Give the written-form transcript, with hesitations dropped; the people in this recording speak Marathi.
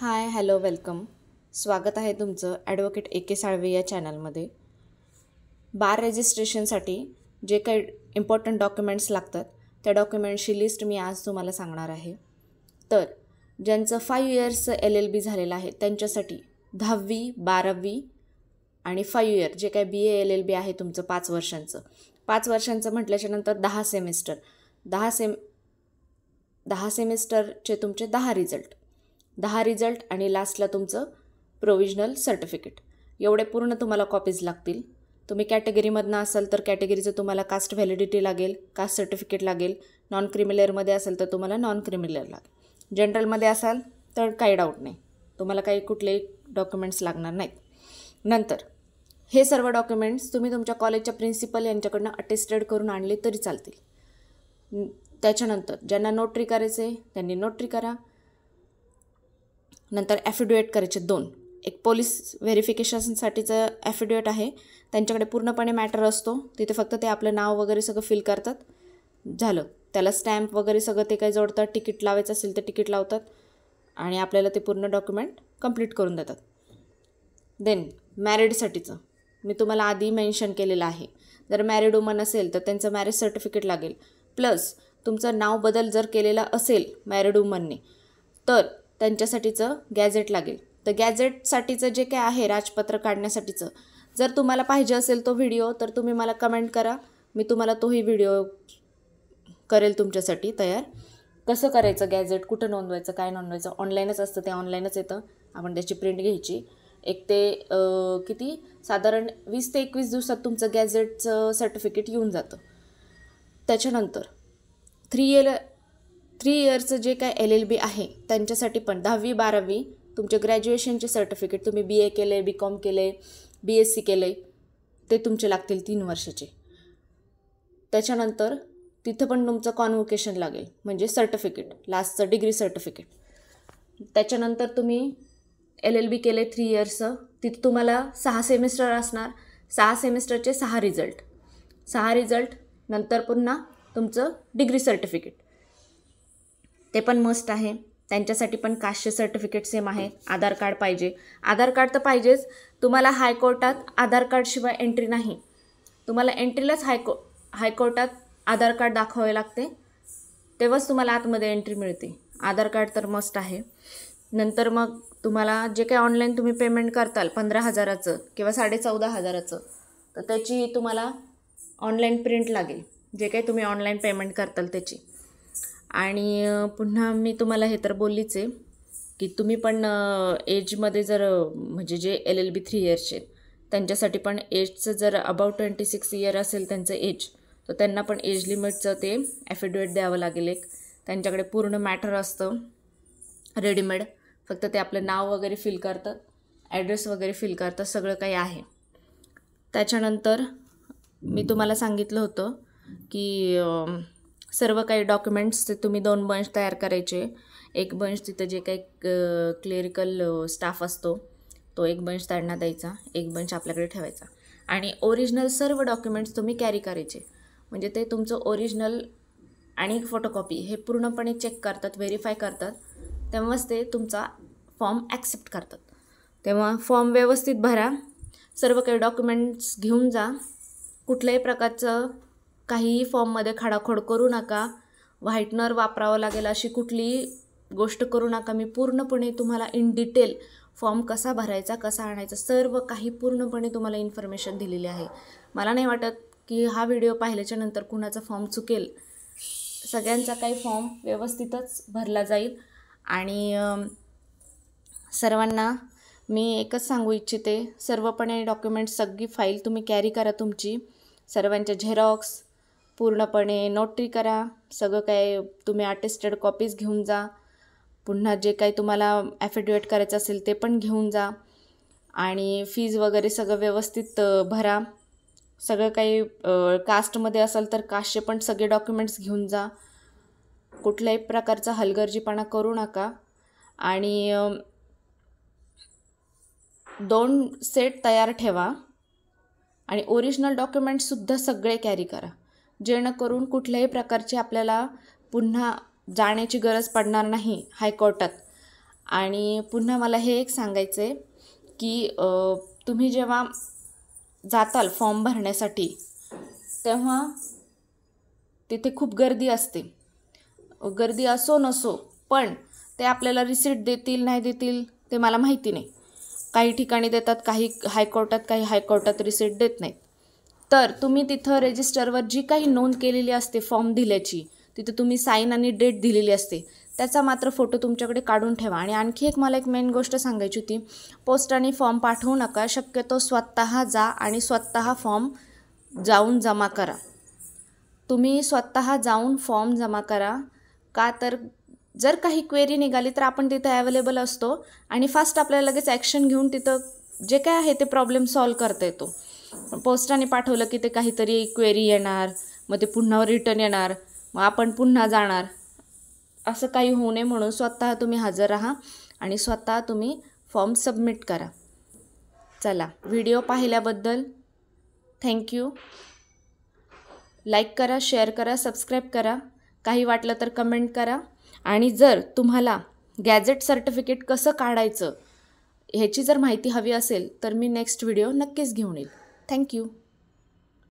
Hi hello welcome. स्वागत आहे तुमचं ॲडव्होकेट ए के साळवे या चॅनलमध्ये. बार रजिस्ट्रेशनसाठी जे काही इम्पॉर्टंट डॉक्युमेंट्स लागतात त्या डॉक्युमेंट्सची लिस्ट मी आज तुम्हाला सांगणार आहे. तर ज्यांचं 5 इयर्सचं LLB झालेलं आहे त्यांच्यासाठी 10वी 12वी आणि 5 इयर जे काही BA LLB आहे तुमचं 5 वर्षांचं 5 वर्षांचं म्हटल्याच्यानंतर 10 सेमिस्टर 10 सेमिस्टरचे तुमचे 10 रिझल्ट आणि लास्टला तुमचं प्रोविजनल सर्टिफिकेट एवढे पूर्ण तुम्हाला कॉपीज लागतील. तुम्ही कॅटेगरीमधनं असाल तर कॅटेगरीचं तुम्हाला कास्ट व्हॅलिडिटी लागेल, कास्ट सर्टिफिकेट लागेल. नॉन क्रिमिलियरमध्ये असाल तर तुम्हाला नॉन क्रिमिलियर लागेल. जनरलमध्ये असाल तर काही डाऊट नाही, तुम्हाला काही कुठलेही डॉक्युमेंट्स लागणार नाहीत. नंतर हे सर्व डॉक्युमेंट्स तुम्ही तुमच्या कॉलेजच्या प्रिन्सिपल यांच्याकडनं अटेस्टेड करून आणले तरी चालतील. त्याच्यानंतर ज्यांना नोटरी करायचे त्यांनी नोटरी करा. नंतर ॲफिडेविट करायचे 2. एक पोलीस व्हेरिफिकेशनसाठीचं ॲफिडेविट आहे, त्यांच्याकडे पूर्णपणे मॅटर असतो. तिथे फक्त ते आपलं नाव वगैरे सगळं फिल करतात, झालं. त्याला स्टॅम्प वगैरे सगळं ते काही जोडतात. तिकीट लावायचं असेल तर तिकीट लावतात आणि आपल्याला ते पूर्ण डॉक्युमेंट कंप्लीट करून देतात. देन मॅरिडसाठीचं मी तुम्हाला आधी मेन्शन केलेलं आहे. जर मॅरिड वुमन असेल तर त्यांचं मॅरेज सर्टिफिकेट लागेल. प्लस तुमचं नाव बदल जर केलेला असेल मॅरिड वुमनने तर त्यांच्यासाठीचं गॅझेट लागेल. तर गॅझेटसाठीचं जे काय आहे राजपत्र काढण्यासाठीचं जर तुम्हाला पाहिजे असेल तो व्हिडिओ तर तुम्ही मला कमेंट करा, मी तुम्हाला तोही व्हिडिओ करेल तुमच्यासाठी तयार. कसं करायचं गॅझेट, कुठं नोंदवायचं, काय नोंदवायचं, ऑनलाईनच असतं, ते ऑनलाईनच येतं. आपण त्याची प्रिंट घ्यायची. एक ते साधारण 20 ते 21 दिवसात तुमचं गॅझेटचं सर्टिफिकेट येऊन जातं. त्याच्यानंतर 3 इयर्सचं जे काय LLB आहे त्यांच्यासाठी पण 10वी 12वी तुमचे ग्रॅज्युएशनचे सर्टिफिकेट, तुम्ही BA केलं आहे, BCom केलं आहे, BSc केलं आहे, ते तुमचे लागतील 3 वर्षाचे. त्याच्यानंतर तिथं पण तुमचं कॉन्व्होकेशन लागेल म्हणजे सर्टिफिकेट, लास्टचं डिग्री सर्टिफिकेट. त्याच्यानंतर तुम्ही LLB केलं आहे 3 इयर्सचं, तिथं तुम्हाला 6 सेमिस्टर असणार. 6 सेमिस्टरचे 6 रिझल्ट नंतर पुन्हा तुमचं डिग्री सर्टिफिकेट ते पण मस्ट आहे. त्यांच्यासाठी पण कास्टचे सर्टिफिकेट सेम आहे. आधार कार्ड पाहिजे, आधार कार्ड तर पाहिजेच. तुम्हाला हायकोर्टात आधार कार्डशिवाय एंट्री नाही. तुम्हाला एंट्रीलाच हायकोर्टात आधार कार्ड दाखवावे लागते, तेव्हाच तुम्हाला आतमध्ये एंट्री मिळते. आधार कार्ड तर मस्ट आहे. नंतर मग तुम्हाला जे काही ऑनलाईन तुम्ही पेमेंट करताल 15,000चं किंवा 14,500चं तर त्याची तुम्हाला ऑनलाईन प्रिंट लागेल, जे काही तुम्ही ऑनलाईन पेमेंट करताल त्याची. आणि पुन्हा मी तुम्हाला हे तर बोललीच आहे की तुम्ही पण एजमध्ये जर म्हणजे जे LLB 3 इयर्सचे त्यांच्यासाठी पण एजचं जर अबाउट 26 इयर असेल त्यांचं एज, तर त्यांना पण एज लिमिटचं ते ॲफिडेविट द्यावं लागेल एक. त्यांच्याकडे पूर्ण मॅटर असतं रेडीमेड, फक्त ते आपलं नाव वगैरे फिल करतात, ॲड्रेस वगैरे फिल करतात, सगळं काही आहे. त्याच्यानंतर मी तुम्हाला सांगितलं होतं की सर्व काही डॉक्युमेंट्स ते तुम्ही 2 बंच तयार करायचे. एक बंच तिथं जे काही क्लेरिकल स्टाफ असतो तो एक बंच त्यांना द्यायचा, एक बंच आपल्याकडे ठेवायचा. आणि ओरिजिनल सर्व डॉक्युमेंट्स तुम्ही कॅरी करायचे, म्हणजे ते तुमचं ओरिजिनल आणि फोटोकॉपी हे पूर्णपणे चेक करतात, व्हेरीफाय करतात, तेव्हाच ते तुमचा फॉर्म ॲक्सेप्ट करतात. तेव्हा फॉर्म व्यवस्थित भरा, सर्व काही डॉक्युमेंट्स घेऊन जा. कुठल्याही प्रकारचं काहीही फॉर्ममध्ये खाडाखोड करू नका. व्हाईटनर वापरावं लागेल अशी कुठलीही गोष्ट करू नका. मी पूर्णपणे तुम्हाला इन डिटेल फॉर्म कसा भरायचा, कसा आणायचा, सर्व काही पूर्णपणे तुम्हाला इन्फॉर्मेशन दिलेली आहे. मला नाही वाटत की हा व्हिडिओ पाहिल्याच्या नंतर कुणाचा फॉर्म चुकेल. सगळ्यांचा काही फॉर्म व्यवस्थितच भरला जाईल. आणि सर्वांना मी एकच सांगू इच्छिते, सर्वपणे डॉक्युमेंट्स सगळी फाईल तुम्ही कॅरी करा तुमची. सर्वांच्या झेरॉक्स पूर्णपणे नोटरी करा. सगळं काय तुम्ही अटेस्टेड कॉपीज घेऊन जा. पुन्हा जे काही तुम्हाला ॲफिडेविट करायचं असेल ते पण घेऊन जा. आणि फीज वगैरे सगळं व्यवस्थित भरा. सगळं काही कास्टमध्ये असेल तर कास्टचे पण सगळे डॉक्युमेंट्स घेऊन जा. कुठल्याही प्रकारचा हलगर्जीपणा करू नका. आणि 2 सेट तयार ठेवा. आणि ओरिजिनल डॉक्युमेंट्ससुद्धा सगळे कॅरी करा, जेणेकरून कुठल्याही प्रकारची आपल्याला पुन्हा जाण्याची गरज पडणार नाही हायकोर्टात. आणि पुन्हा मला हे एक सांगायचं आहे की तुम्ही जेव्हा जाताल फॉर्म भरण्यासाठी तेव्हा तिथे खूप गर्दी असते. गर्दी असो नसो, पण ते आपल्याला रिसीट देतील नाही देतील ते मला माहिती नाही. काही ठिकाणी देतात, काही हायकोर्टात रिसीट देत नाहीत. तर तुम्ही तिथं रजिस्टरवर जी काही नोंद केलेली असते फॉर्म दिल्याची, तिथे तुम्ही साईन आणि डेट दिलेली असते, त्याचा मात्र फोटो तुमच्याकडे काढून ठेवा. आणि आणखी मला एक मेन गोष्ट सांगायची होती, पोस्टाने फॉर्म पाठवू नका. शक्यतो स्वतः जा आणि स्वतः फॉर्म जाऊन जमा करा. तुम्ही स्वतः जाऊन फॉर्म जमा करा. का तर जर काही क्वेरी निघाली तर आपण तिथं अवेलेबल असतो आणि फास्ट आपल्याला लगेच ॲक्शन घेऊन तिथं जे काय आहे ते प्रॉब्लेम सॉल्व करता येतो. पोस्टाने पाठवलं की ते काहीतरी क्वेरी येणार, मग ते पुन्हा रिटर्न येणार, मग आपण पुन्हा जाणार. असं काही होऊ नये म्हणून स्वतः तुम्ही हजर राहा आणि स्वतः तुम्ही फॉर्म सबमिट करा. चला, व्हिडिओ पाहिल्याबद्दल थँक्यू. लाईक करा, शेअर करा, सबस्क्राईब करा. काही वाटलं तर कमेंट करा. आणि जर तुम्हाला गॅजेट सर्टिफिकेट कसं काढायचं ह्याची जर माहिती हवी असेल तर मी नेक्स्ट व्हिडिओ नक्कीच घेऊन येईल. थँक्यू.